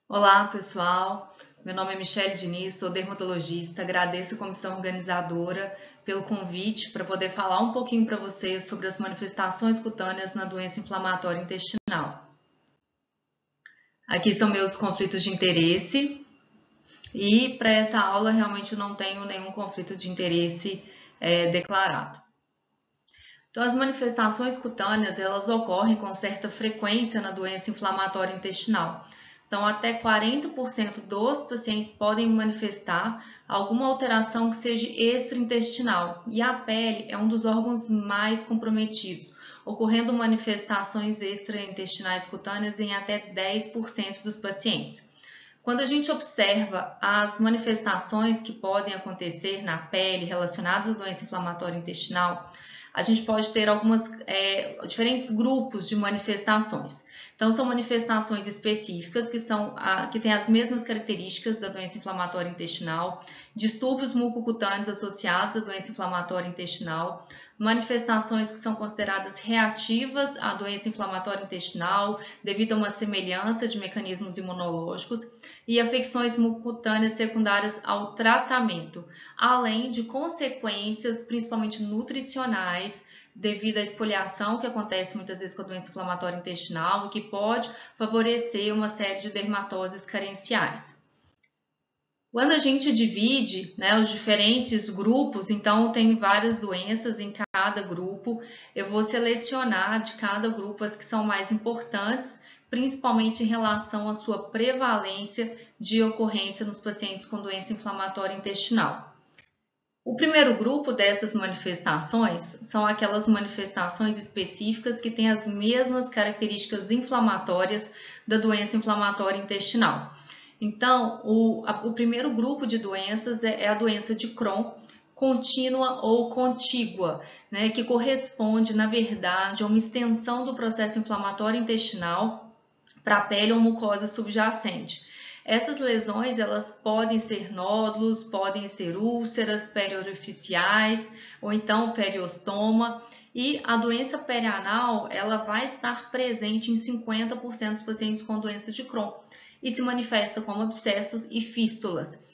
Olá, pessoal. Meu nome é Michele Diniz, sou dermatologista. Agradeço a comissão organizadora pelo convite para poder falar um pouquinho para vocês sobre as manifestações cutâneas na doença inflamatória intestinal. Aqui são meus conflitos de interesse e para essa aula realmente eu não tenho nenhum conflito de interesse declarado. Então, as manifestações cutâneas elas ocorrem com certa frequência na doença inflamatória intestinal. Então, até 40% dos pacientes podem manifestar alguma alteração que seja extraintestinal. E a pele é um dos órgãos mais comprometidos, ocorrendo manifestações extraintestinais cutâneas em até 10% dos pacientes. Quando a gente observa as manifestações que podem acontecer na pele relacionadas à doença inflamatória intestinal, a gente pode ter diferentes grupos de manifestações. Então, são manifestações específicas que têm as mesmas características da doença inflamatória intestinal, distúrbios mucocutâneos associados à doença inflamatória intestinal, manifestações que são consideradas reativas à doença inflamatória intestinal devido a uma semelhança de mecanismos imunológicos e afecções mucocutâneas secundárias ao tratamento, além de consequências principalmente nutricionais devido à esfoliação que acontece muitas vezes com a doença inflamatória intestinal e que pode favorecer uma série de dermatoses carenciais. Quando a gente divide, né, os diferentes grupos, então tem várias doenças em cada grupo. Eu vou selecionar de cada grupo as que são mais importantes, principalmente em relação à sua prevalência de ocorrência nos pacientes com doença inflamatória intestinal. O primeiro grupo dessas manifestações são aquelas manifestações específicas que têm as mesmas características inflamatórias da doença inflamatória intestinal. Então, o primeiro grupo de doenças é a doença de Crohn, contínua ou contígua, né, que corresponde, na verdade, a uma extensão do processo inflamatório intestinal para a pele ou mucosa subjacente. Essas lesões elas podem ser nódulos, podem ser úlceras periorificiais ou então periostoma. E a doença perianal ela vai estar presente em 50% dos pacientes com doença de Crohn e se manifesta como abscessos e fístulas.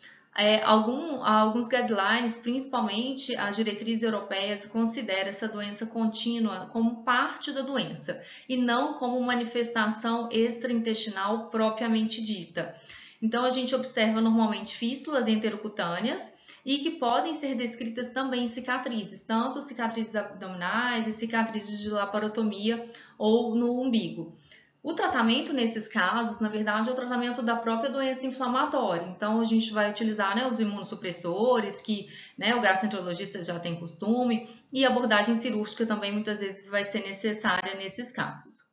Alguns guidelines, principalmente as diretrizes europeias, consideram essa doença contínua como parte da doença e não como manifestação extraintestinal propriamente dita. Então, a gente observa normalmente fístulas enterocutâneas e que podem ser descritas também em cicatrizes, tanto cicatrizes abdominais e cicatrizes de laparotomia ou no umbigo. O tratamento nesses casos, na verdade, é o tratamento da própria doença inflamatória. Então, a gente vai utilizar, né, os imunossupressores, que, né, o gastroenterologista já tem costume, e a abordagem cirúrgica também muitas vezes vai ser necessária nesses casos.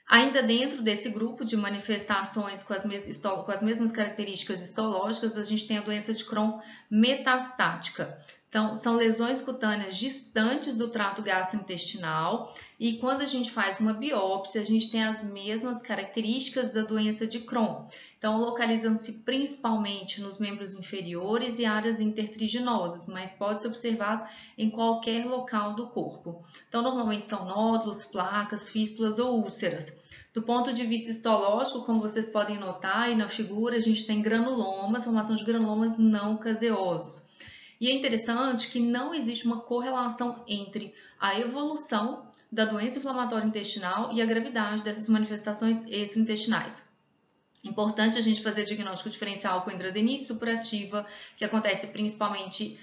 Ainda dentro desse grupo de manifestações com as mesmas características histológicas, a gente tem a doença de Crohn metastática. Então, são lesões cutâneas distantes do trato gastrointestinal e quando a gente faz uma biópsia, a gente tem as mesmas características da doença de Crohn. Então, localizam-se principalmente nos membros inferiores e áreas intertriginosas, mas pode-se observar em qualquer local do corpo. Então, normalmente são nódulos, placas, fístulas ou úlceras. Do ponto de vista histológico, como vocês podem notar aí na figura, a gente tem granulomas, formação de granulomas não caseosos. E é interessante que não existe uma correlação entre a evolução da doença inflamatória intestinal e a gravidade dessas manifestações extraintestinais. Importante a gente fazer diagnóstico diferencial com hidradeniite supurativa, que acontece principalmente,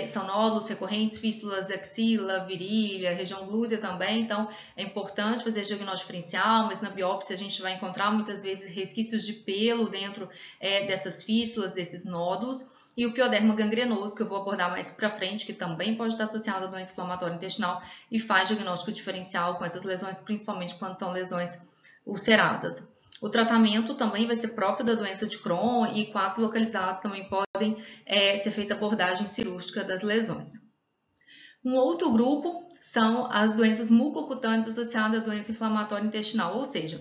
são nódulos recorrentes, fístulas axila, virilha, região glútea também, então é importante fazer diagnóstico diferencial, mas na biópsia a gente vai encontrar muitas vezes resquícios de pelo dentro dessas fístulas, desses nódulos, e o pioderma gangrenoso, que eu vou abordar mais para frente, que também pode estar associado à doença inflamatória intestinal e faz diagnóstico diferencial com essas lesões, principalmente quando são lesões ulceradas. O tratamento também vai ser próprio da doença de Crohn e quadros localizados também podem ser feita abordagem cirúrgica das lesões. Um outro grupo são as doenças mucocutâneas associadas à doença inflamatória intestinal, ou seja,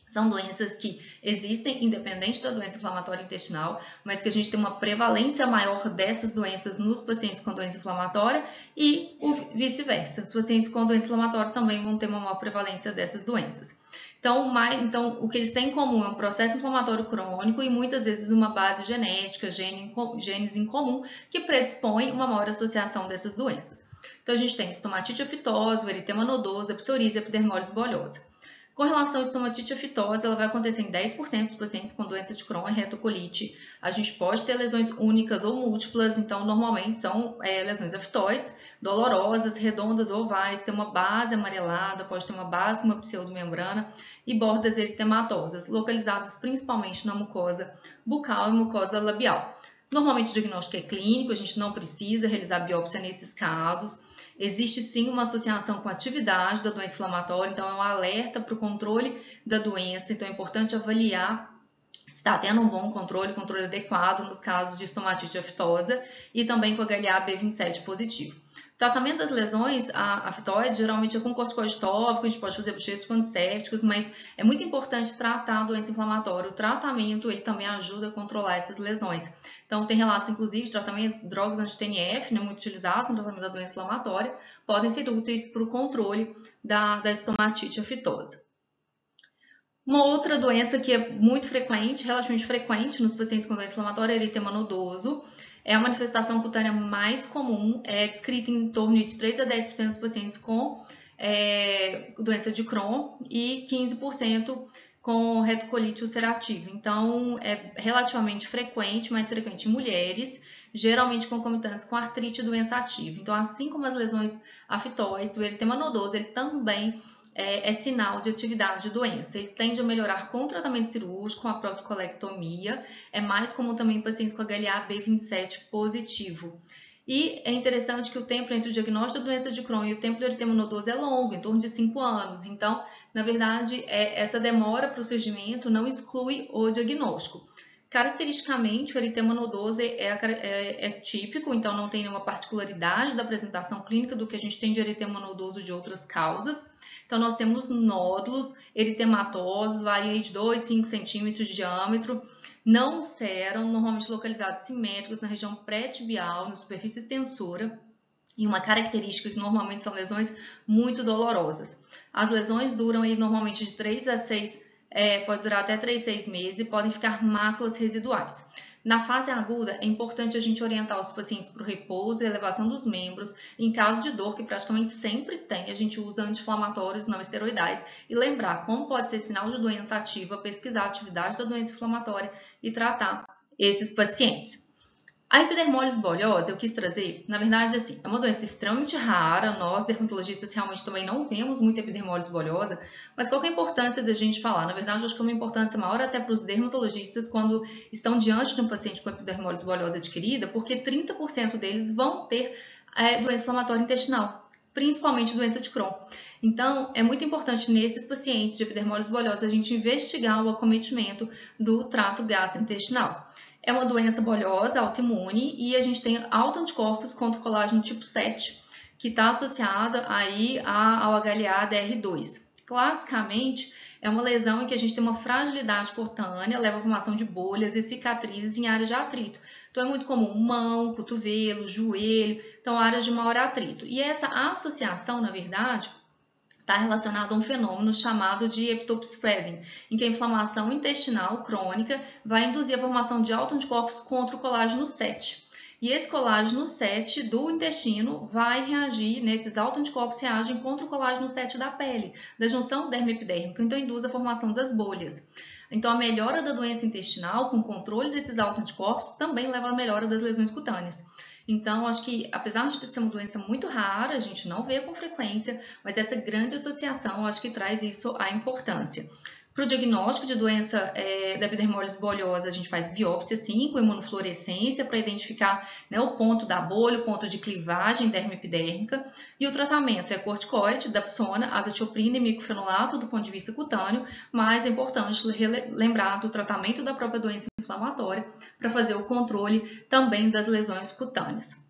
são doenças que existem independente da doença inflamatória intestinal, mas que a gente tem uma prevalência maior dessas doenças nos pacientes com doença inflamatória e vice-versa. Os pacientes com doença inflamatória também vão ter uma maior prevalência dessas doenças. Então, o que eles têm em comum é um processo inflamatório crônico e muitas vezes uma base genética, genes em comum, que predispõe uma maior associação dessas doenças. Então, a gente tem estomatite aftosa, o eritema nodoso, a psoríase e a epidermólise bolhosa. Com relação à estomatite aftosa, ela vai acontecer em 10% dos pacientes com doença de Crohn e retocolite. A gente pode ter lesões únicas ou múltiplas, então normalmente são lesões aftoides, dolorosas, redondas ou ovais, tem uma base amarelada, pode ter uma base com uma pseudomembrana e bordas eritematosas, localizadas principalmente na mucosa bucal e mucosa labial. Normalmente o diagnóstico é clínico, a gente não precisa realizar biópsia nesses casos. Existe sim uma associação com a atividade da doença inflamatória, então é um alerta para o controle da doença, então é importante avaliar se está tendo um bom controle adequado nos casos de estomatite aftosa e também com HLA-B27 positivo. O tratamento das lesões aftoides geralmente é com corticoide tópico, a gente pode fazer bochechos antissépticos, mas é muito importante tratar a doença inflamatória. O tratamento ele também ajuda a controlar essas lesões. Então, tem relatos, inclusive, de tratamentos, drogas anti-TNF, muito utilizadas no tratamento da doença inflamatória, podem ser úteis para o controle da estomatite aftosa. Uma outra doença que é muito frequente, relativamente frequente nos pacientes com doença inflamatória é o eritema nodoso. É a manifestação cutânea mais comum, é descrita em torno de 3 a 10% dos pacientes com doença de Crohn e 15% com retocolite ulcerativa. Então, é relativamente frequente, mais frequente em mulheres, geralmente concomitantes com artrite e doença ativa. Então, assim como as lesões aftoides, o eritema nodoso ele também é sinal de atividade de doença. Ele tende a melhorar com o tratamento cirúrgico, com a protocolectomia. É mais comum também em pacientes com HLA-B27 positivo. E é interessante que o tempo entre o diagnóstico da doença de Crohn e o tempo do eritema nodoso é longo, em torno de 5 anos. Então, na verdade, essa demora para o surgimento não exclui o diagnóstico. Caracteristicamente, o eritema nodoso é típico, então não tem nenhuma particularidade da apresentação clínica do que a gente tem de eritema nodoso de outras causas. Então, nós temos nódulos eritematosos, variam de 2 a 5 centímetros de diâmetro, não ulceram, normalmente localizados simétricos na região pré-tibial, na superfície extensora, e uma característica que normalmente são lesões muito dolorosas. As lesões duram aí normalmente de 3 a 6, pode durar até 3 a 6 meses e podem ficar máculas residuais. Na fase aguda, é importante a gente orientar os pacientes para o repouso e elevação dos membros. Em caso de dor, que praticamente sempre tem, a gente usa anti-inflamatórios não esteroidais. E lembrar, como pode ser sinal de doença ativa, pesquisar a atividade da doença inflamatória e tratar esses pacientes. A epidermólise bolhosa, eu quis trazer, na verdade, assim, é uma doença extremamente rara, nós dermatologistas realmente também não vemos muita epidermólise bolhosa, mas qual que é a importância da gente falar? Na verdade, eu acho que é uma importância maior até para os dermatologistas quando estão diante de um paciente com epidermólise bolhosa adquirida, porque 30% deles vão ter doença inflamatória intestinal, principalmente doença de Crohn. Então, é muito importante nesses pacientes de epidermólise bolhosa a gente investigar o acometimento do trato gastrointestinal. É uma doença bolhosa, autoimune, e a gente tem autoanticorpos contra o colágeno tipo 7, que está associada aí ao HLA-DR2. Classicamente, é uma lesão em que a gente tem uma fragilidade cutânea, leva à formação de bolhas e cicatrizes em áreas de atrito. Então, é muito comum mão, cotovelo, joelho, então áreas de maior atrito. E essa associação, na verdade, está relacionado a um fenômeno chamado de epitope spreading, em que a inflamação intestinal crônica vai induzir a formação de autoanticorpos contra o colágeno 7. E esse colágeno 7 do intestino vai reagir, esses autoanticorpos reagem contra o colágeno 7 da pele, da junção dermoepidérmica, então induz a formação das bolhas. Então, a melhora da doença intestinal, com controle desses autoanticorpos, também leva à melhora das lesões cutâneas. Então, acho que, apesar de ser uma doença muito rara, a gente não vê com frequência, mas essa grande associação, acho que traz isso à importância. Para o diagnóstico de doença da epidermólise bolhosa, a gente faz biópsia, sim, com imunofluorescência, para identificar o ponto da bolha, o ponto de clivagem dermoepidérmica. E o tratamento é corticoide, dapsona, azatioprina e micofenolato do ponto de vista cutâneo, mas é importante lembrar do tratamento da própria doença inflamatória para fazer o controle também das lesões cutâneas.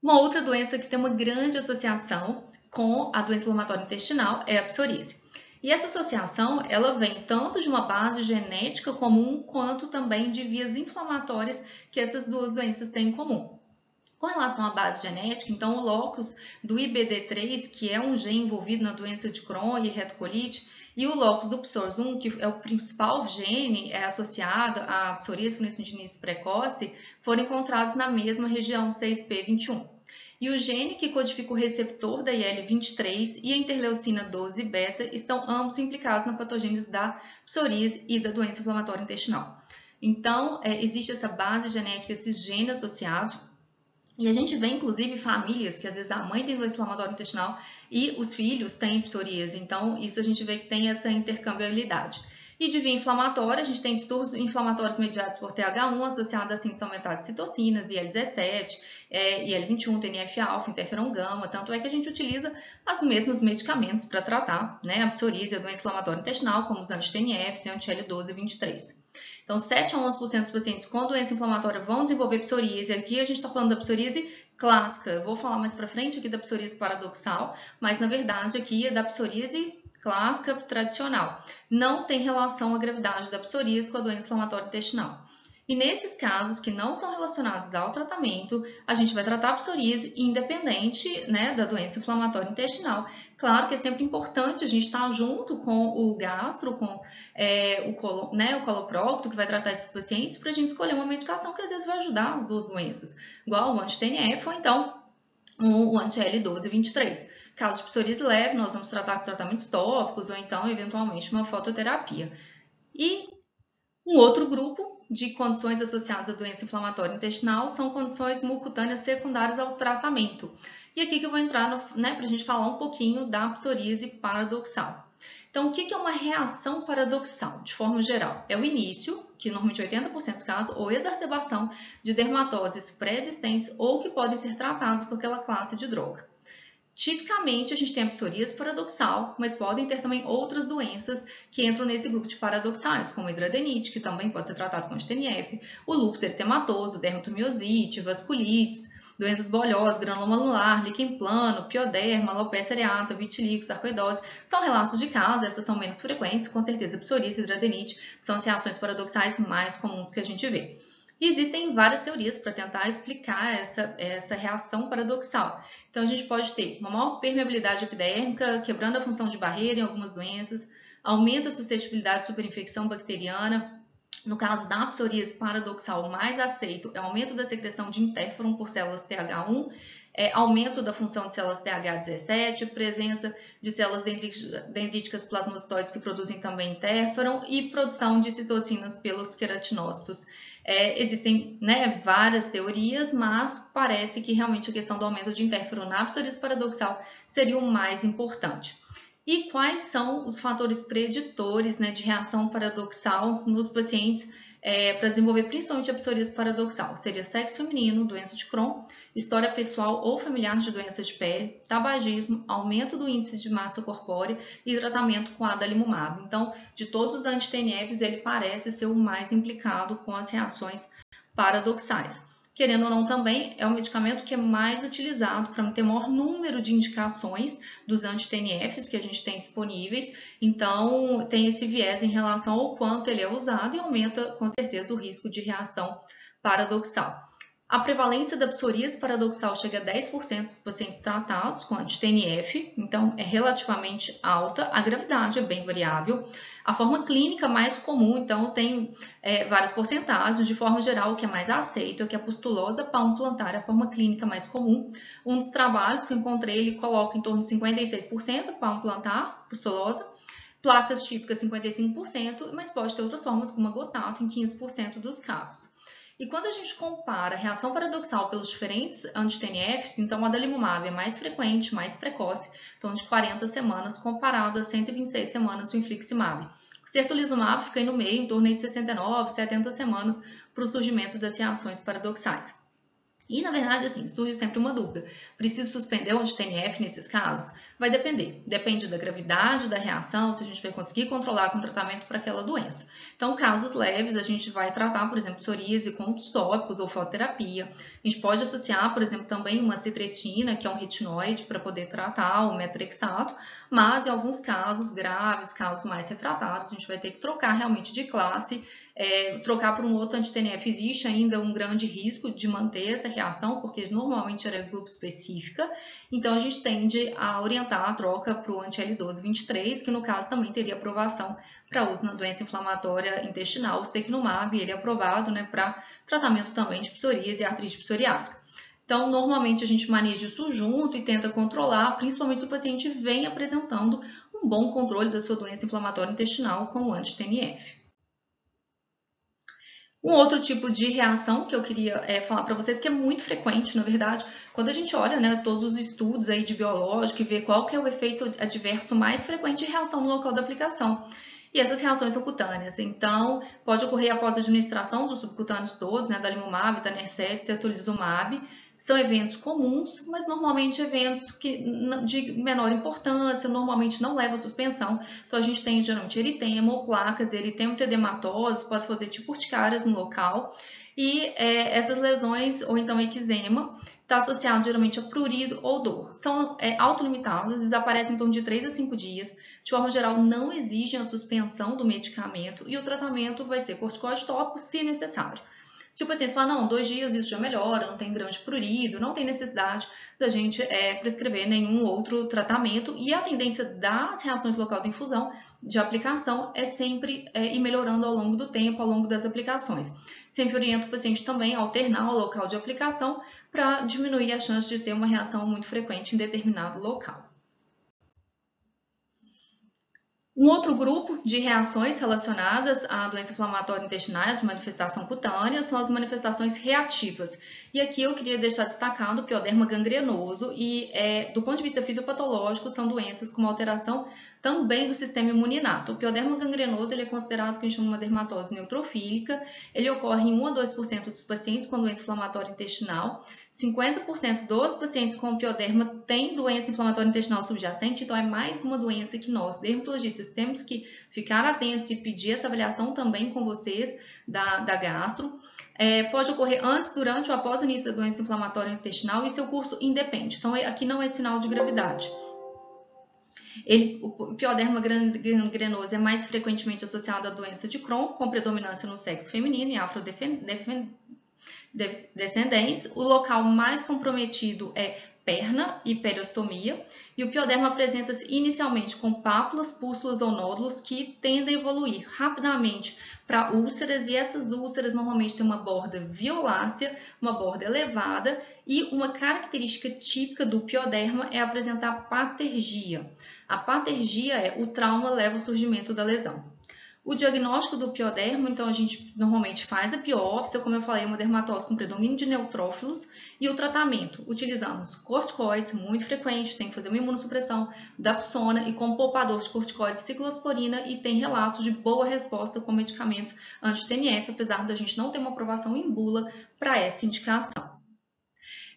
Uma outra doença que tem uma grande associação com a doença inflamatória intestinal é a psoríase. E essa associação, ela vem tanto de uma base genética comum, quanto também de vias inflamatórias que essas duas doenças têm em comum. Com relação à base genética, então o locus do IBD3, que é um gene envolvido na doença de Crohn e retocolite, e o locus do PSORS1, que é o principal gene associado à psoríase de início precoce, foram encontrados na mesma região 6p21. E o gene que codifica o receptor da IL-23 e a interleucina 12 beta estão ambos implicados na patogênese da psoríase e da doença inflamatória intestinal. Então, existe essa base genética, esses genes associados. E a gente vê, inclusive, famílias que às vezes a mãe tem doença inflamatória intestinal e os filhos têm psoríase. Então, isso a gente vê que tem essa intercambiabilidade. E de via inflamatória, a gente tem distúrbios inflamatórios mediados por TH1 associados a síntese aumentada de citocinas, IL-17, IL-21, TNF-alfa, interferon gama. Tanto é que a gente utiliza os mesmos medicamentos para tratar, né, a psoríase e a doença inflamatória intestinal, como os anti-TNFs e anti-L12 e 23. Então, 7 a 11% dos pacientes com doença inflamatória vão desenvolver psoríase. Aqui a gente está falando da psoríase clássica. Eu vou falar mais para frente aqui da psoríase paradoxal, mas na verdade aqui é da psoríase clássica tradicional. Não tem relação a gravidade da psoríase com a doença inflamatória intestinal. E nesses casos que não são relacionados ao tratamento, a gente vai tratar a psoríase independente, né, da doença inflamatória intestinal. Claro que é sempre importante a gente estar junto com o gastro, com o coloprocto, que vai tratar esses pacientes, para a gente escolher uma medicação que às vezes vai ajudar as duas doenças, igual o anti-TNF ou então o anti-L12 e 23. Caso de psoríase leve, nós vamos tratar com tratamentos tópicos ou então, eventualmente, uma fototerapia. E um outro grupo de condições associadas à doença inflamatória intestinal são condições mucutâneas secundárias ao tratamento. E aqui que eu vou entrar para a gente falar um pouquinho da psoríase paradoxal. Então, o que é uma reação paradoxal, de forma geral? É o início, que normalmente 80% dos casos, ou exacerbação de dermatoses pré-existentes ou que podem ser tratados com aquela classe de droga. Tipicamente, a gente tem a psoríase paradoxal, mas podem ter também outras doenças que entram nesse grupo de paradoxais, como a hidradeniite, que também pode ser tratado com anti-TNF, o lúpus eritematoso, dermatomiosite, vasculites, doenças bolhosas, granuloma anular, líquen plano, pioderma, alopecia areata, vitiligo, sarcoidose, são relatos de casos, essas são menos frequentes, com certeza psoríase e hidradeniite são as reações paradoxais mais comuns que a gente vê. E existem várias teorias para tentar explicar essa reação paradoxal. Então, a gente pode ter uma maior permeabilidade epidérmica, quebrando a função de barreira em algumas doenças, aumenta a suscetibilidade de superinfecção bacteriana. No caso da psoríase paradoxal, o mais aceito é o aumento da secreção de interferon por células TH1, aumento da função de células TH17, presença de células dendríticas plasmocitoides que produzem também interferon e produção de citocinas pelos queratinócitos. Existem, várias teorias, mas parece que realmente a questão do aumento de interferon na psoríase paradoxal seria o mais importante. E quais são os fatores preditores, de reação paradoxal nos pacientes para desenvolver principalmente a psoríase paradoxal? Seria sexo feminino, doença de Crohn, história pessoal ou familiar de doença de pele, tabagismo, aumento do índice de massa corpórea e tratamento com adalimumab. Então, de todos os anti-TNFs, ele parece ser o mais implicado com as reações paradoxais. Querendo ou não, também é o medicamento que é mais utilizado para ter maior número de indicações dos anti-TNFs que a gente tem disponíveis. Então, tem esse viés em relação ao quanto ele é usado e aumenta, com certeza, o risco de reação paradoxal. A prevalência da psoríase paradoxal chega a 10% dos pacientes tratados com anti-TNF, então é relativamente alta. A gravidade é bem variável. A forma clínica mais comum, então, tem várias porcentagens. De forma geral, o que é mais aceito é que a pustulose palmo-plantar é a forma clínica mais comum. Um dos trabalhos que eu encontrei, ele coloca em torno de 56% palmo-plantar, pustulose, placas típicas 55%, mas pode ter outras formas, como a gotato, em 15% dos casos. E quando a gente compara a reação paradoxal pelos diferentes anti-TNFs, então o adalimumab é mais frequente, mais precoce, em torno de 40 semanas, comparado a 126 semanas do infliximab. O certolizumab fica aí no meio, em torno de 69, 70 semanas para o surgimento das reações paradoxais. E, na verdade, assim, surge sempre uma dúvida. Preciso suspender o anti-TNF nesses casos? Vai depender. Depende da gravidade da reação, se a gente vai conseguir controlar com tratamento para aquela doença. Então, casos leves, a gente vai tratar, por exemplo, psoríase com untos tópicos ou fototerapia. A gente pode associar, por exemplo, também uma citretina, que é um retinóide, para poder tratar o metrexato, mas em alguns casos graves, casos mais refratários, a gente vai ter que trocar realmente de classe, trocar por um outro anti-TNF. Existe ainda um grande risco de manter essa reação, porque normalmente era grupo específica, então a gente tende a orientar a troca para o anti-L1223, que no caso também teria aprovação para uso na doença inflamatória intestinal. O ustekinumab, ele é aprovado, né, para tratamento também de psoríase e artrite psoriásica. Então, normalmente a gente maneja isso junto e tenta controlar, principalmente se o paciente vem apresentando um bom controle da sua doença inflamatória intestinal com o anti-TNF. Um outro tipo de reação que eu queria falar para vocês, que é muito frequente, na verdade, quando a gente olha, né, todos os estudos aí de biológico e vê qual que é o efeito adverso mais frequente de reação no local da aplicação. E essas reações são cutâneas, então pode ocorrer após a administração dos subcutâneos todos, né, adalimumab, etanercept, cetolizumab. São eventos comuns, mas normalmente eventos de menor importância, normalmente não levam a suspensão. Então a gente tem geralmente eritema ou placas, eritema e edematose, pode fazer tipo urticárias no local. E essas lesões, ou então eczema, está associado geralmente a prurido ou dor. São autolimitadas, desaparecem em torno de 3 a 5 dias. De forma geral, não exigem a suspensão do medicamento e o tratamento vai ser corticoide tópico se necessário. Se o paciente falar, não, 2 dias isso já melhora, não tem grande prurido, não tem necessidade da gente prescrever nenhum outro tratamento. E a tendência das reações local de infusão, de aplicação, é sempre ir melhorando ao longo do tempo, ao longo das aplicações. Sempre oriento o paciente também a alternar o local de aplicação para diminuir a chance de ter uma reação muito frequente em determinado local. Um outro grupo de reações relacionadas à doença inflamatória intestinal de manifestação cutânea são as manifestações reativas. E aqui eu queria deixar destacado o pioderma gangrenoso e, do ponto de vista fisiopatológico, são doenças com uma alteração também do sistema imuninato. O pioderma gangrenoso ele é considerado que a gente chama uma dermatose neutrofílica. Ele ocorre em 1 a 2% dos pacientes com doença inflamatória intestinal. 50% dos pacientes com pioderma têm doença inflamatória intestinal subjacente, então é mais uma doença que nós, dermatologistas, temos que ficar atentos e pedir essa avaliação também com vocês da gastro. Pode ocorrer antes, durante ou após o início da doença inflamatória intestinal e seu curso independe. Então, aqui não é sinal de gravidade. O pioderma gangrenoso é mais frequentemente associado à doença de Crohn, com predominância no sexo feminino e afrodescendentes. O local mais comprometido é perna e periostomia, e o pioderma apresenta-se inicialmente com pápulas, pústulas ou nódulos que tendem a evoluir rapidamente para úlceras, e essas úlceras normalmente têm uma borda violácea, uma borda elevada, e uma característica típica do pioderma é apresentar patergia. A patergia o trauma leva ao surgimento da lesão. O diagnóstico do pioderma, então a gente normalmente faz a biópsia, como eu falei, uma dermatose com predomínio de neutrófilos, e o tratamento, utilizamos corticoides, muito frequente, tem que fazer uma imunossupressão, dapsona e como poupador de corticoides ciclosporina, e tem relatos de boa resposta com medicamentos anti-TNF, apesar da gente não ter uma aprovação em bula para essa indicação.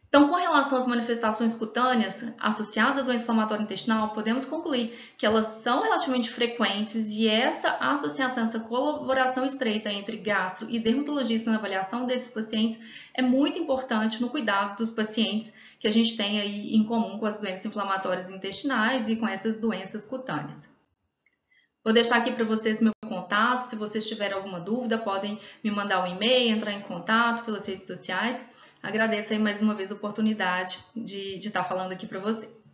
Então, com relação às manifestações cutâneas associadas à doença inflamatória intestinal, podemos concluir que elas são relativamente frequentes e essa associação, essa colaboração estreita entre gastro e dermatologista na avaliação desses pacientes é muito importante no cuidado dos pacientes que a gente tem aí em comum com as doenças inflamatórias intestinais e com essas doenças cutâneas. Vou deixar aqui para vocês meu contato, se vocês tiverem alguma dúvida, podem me mandar um e-mail, entrar em contato pelas redes sociais. Agradeço aí mais uma vez a oportunidade de estar falando aqui para vocês.